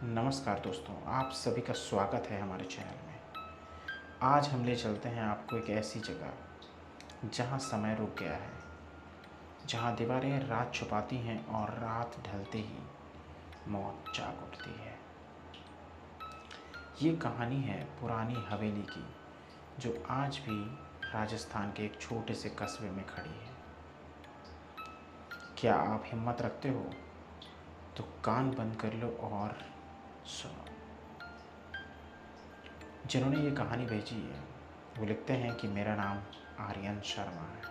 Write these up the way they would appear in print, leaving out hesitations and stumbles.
नमस्कार दोस्तों, आप सभी का स्वागत है हमारे चैनल में। आज हम ले चलते हैं आपको एक ऐसी जगह जहां समय रुक गया है, जहां दीवारें रात छुपाती हैं और रात ढलते ही मौत जाग उठती है। ये कहानी है पुरानी हवेली की, जो आज भी राजस्थान के एक छोटे से कस्बे में खड़ी है। क्या आप हिम्मत रखते हो तो कान बंद कर लो और सुनो। जिन्होंने ये कहानी भेजी है वो लिखते हैं कि मेरा नाम आर्यन शर्मा है।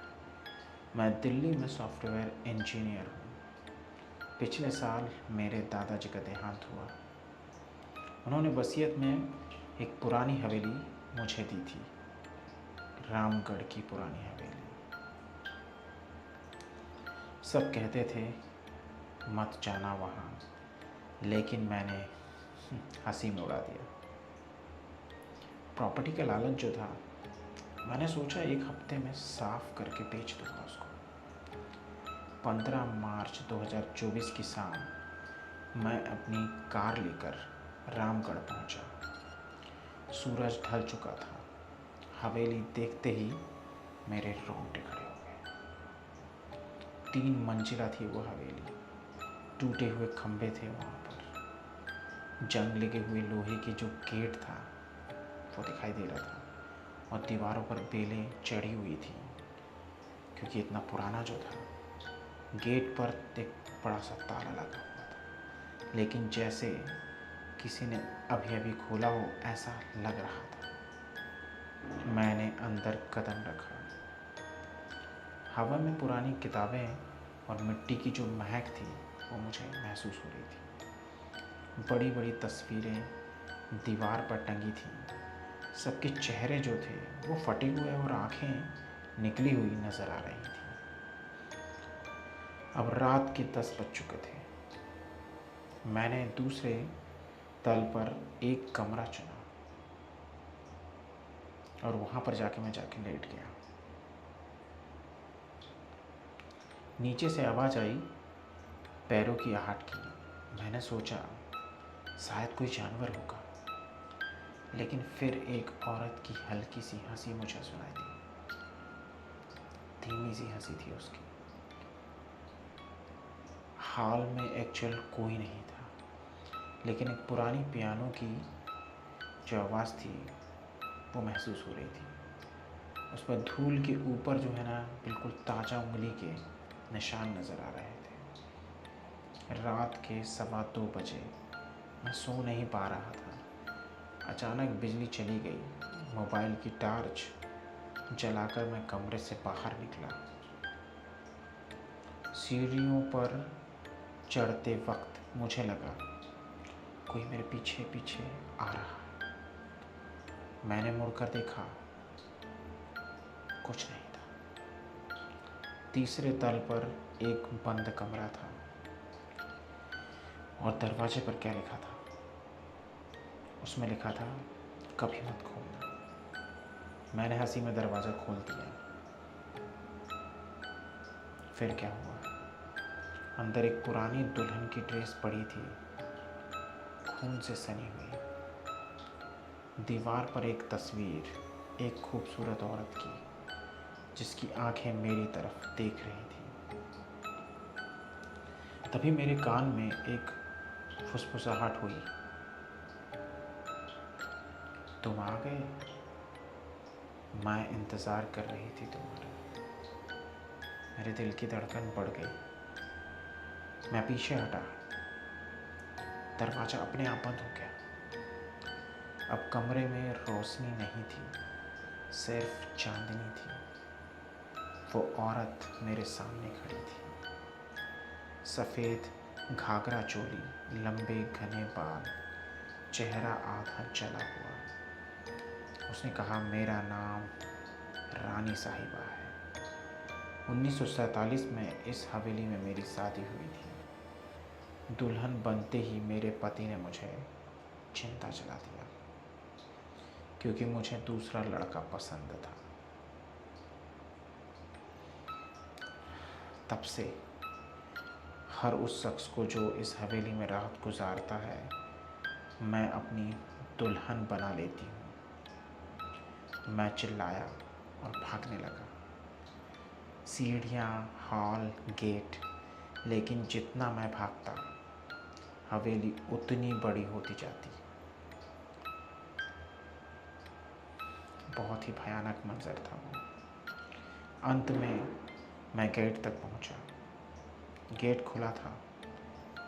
मैं दिल्ली में सॉफ्टवेयर इंजीनियर हूँ। पिछले साल मेरे दादाजी का देहांत हुआ। उन्होंने वसीयत में एक पुरानी हवेली मुझे दी थी, रामगढ़ की पुरानी हवेली। सब कहते थे मत जाना वहाँ, लेकिन मैंने हंसी में उड़ा दिया। प्रॉपर्टी का लालच जो था, मैंने सोचा एक हफ्ते में साफ करके बेच दूंगा उसको। 15 मार्च 2024 की शाम मैं अपनी कार लेकर रामगढ़ पहुंचा। सूरज ढल चुका था। हवेली देखते ही मेरे रोंगटे खड़े हो गए। 3 मंजिला थी वो हवेली। टूटे हुए खंभे थे वहाँ पर। जंग लगे हुए लोहे की जो गेट था वो दिखाई दे रहा था, और दीवारों पर बेलें चढ़ी हुई थी, क्योंकि इतना पुराना जो था। गेट पर एक बड़ा सा ताला लगा हुआ था, लेकिन जैसे किसी ने अभी अभी खोला हो ऐसा लग रहा था। मैंने अंदर कदम रखा। हवा में पुरानी किताबें और मिट्टी की जो महक थी वो मुझे महसूस हो रही थी। बड़ी बड़ी तस्वीरें दीवार पर टंगी थीं। सबके चेहरे जो थे वो फटे हुए और आंखें निकली हुई नज़र आ रही थी। अब रात के 10 बज चुके थे। मैंने दूसरे तल पर एक कमरा चुना और वहाँ पर जाके लेट गया। नीचे से आवाज़ आई, पैरों की आहट की। मैंने सोचा शायद कोई जानवर होगा, लेकिन फिर एक औरत की हल्की सी हंसी मुझे सुनाई दी। धीमी सी हंसी थी उसकी। हॉल में एक्चुअल कोई नहीं था, लेकिन एक पुरानी पियानो की जो आवाज़ थी वो महसूस हो रही थी। उस पर धूल के ऊपर जो है ना, बिल्कुल ताज़ा उंगली के निशान नज़र आ रहे थे। रात के 2:15 बजे। मैं सो नहीं पा रहा था। अचानक बिजली चली गई। मोबाइल की टॉर्च जलाकर मैं कमरे से बाहर निकला। सीढ़ियों पर चढ़ते वक्त मुझे लगा कोई मेरे पीछे पीछे आ रहा है। मैंने मुड़कर देखा, कुछ नहीं था। तीसरे तल पर एक बंद कमरा था, और दरवाजे पर क्या लिखा था? उसमें लिखा था, कभी मत खोलना। मैंने हंसी में दरवाज़ा खोल दिया। फिर क्या हुआ? अंदर एक पुरानी दुल्हन की ड्रेस पड़ी थी, खून से सनी हुई। दीवार पर एक तस्वीर, एक खूबसूरत औरत की, जिसकी आंखें मेरी तरफ देख रही थी। तभी मेरे कान में एक फुसफुसाहट हुई, तुम आ गए। मैं इंतज़ार कर रही थी तुम्हारा। मेरे दिल की धड़कन बढ़ गई। मैं पीछे हटा। दरवाज़ा अपने आप बंद हो गया। अब कमरे में रोशनी नहीं थी, सिर्फ चांदनी थी। वो औरत मेरे सामने खड़ी थी। सफ़ेद घाघरा चोली, लंबे घने बाल, चेहरा आधा जला हुआ। उसने कहा, मेरा नाम रानी साहिबा है। 1947 में इस हवेली में मेरी शादी हुई थी। दुल्हन बनते ही मेरे पति ने मुझे चिंता चला दिया, क्योंकि मुझे दूसरा लड़का पसंद था। तब से हर उस शख्स को जो इस हवेली में रात गुजारता है, मैं अपनी दुल्हन बना लेती हूँ। मैं चिल्लाया और भागने लगा। सीढ़ियाँ, हॉल, गेट, लेकिन जितना मैं भागता हवेली उतनी बड़ी होती जाती। बहुत ही भयानक मंजर था वो। अंत में मैं गेट तक पहुंचा। गेट खुला था,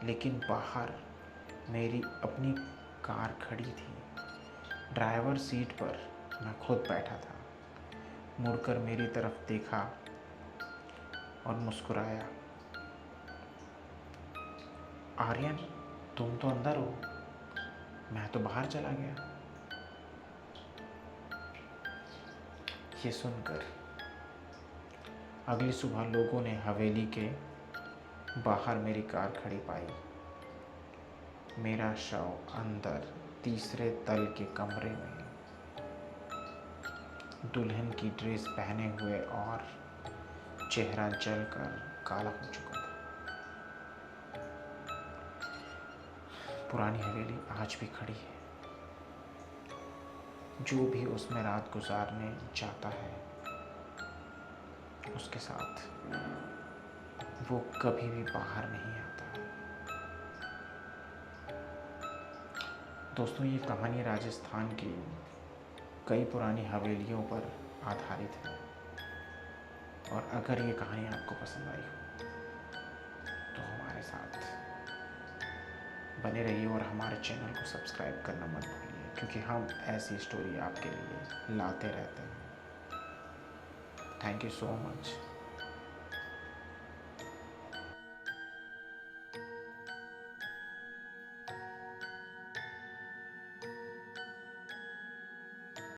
लेकिन बाहर मेरी अपनी कार खड़ी थी। ड्राइवर सीट पर मैं खुद बैठा था। मुड़कर मेरी तरफ देखा और मुस्कुराया। आर्यन, तुम तो अंदर हो, मैं तो बाहर चला गया। ये सुनकर अगली सुबह लोगों ने हवेली के बाहर मेरी कार खड़ी पाई। मेरा शव अंदर तीसरे तल के कमरे में, दुल्हन की ड्रेस पहने हुए, और चेहरा जलकर काला हो चुका था। पुरानी हवेली आज भी खड़ी है। जो भी उसमें रात गुजारने जाता है, उसके साथ वो कभी भी बाहर नहीं आता। दोस्तों, ये कहानी राजस्थान की कई पुरानी हवेलियों पर आधारित है। और अगर ये कहानी आपको पसंद आई हो तो हमारे साथ बने रहिए और हमारे चैनल को सब्सक्राइब करना मत भूलिए, क्योंकि हम ऐसी स्टोरी आपके लिए लाते रहते हैं। Thank you so much.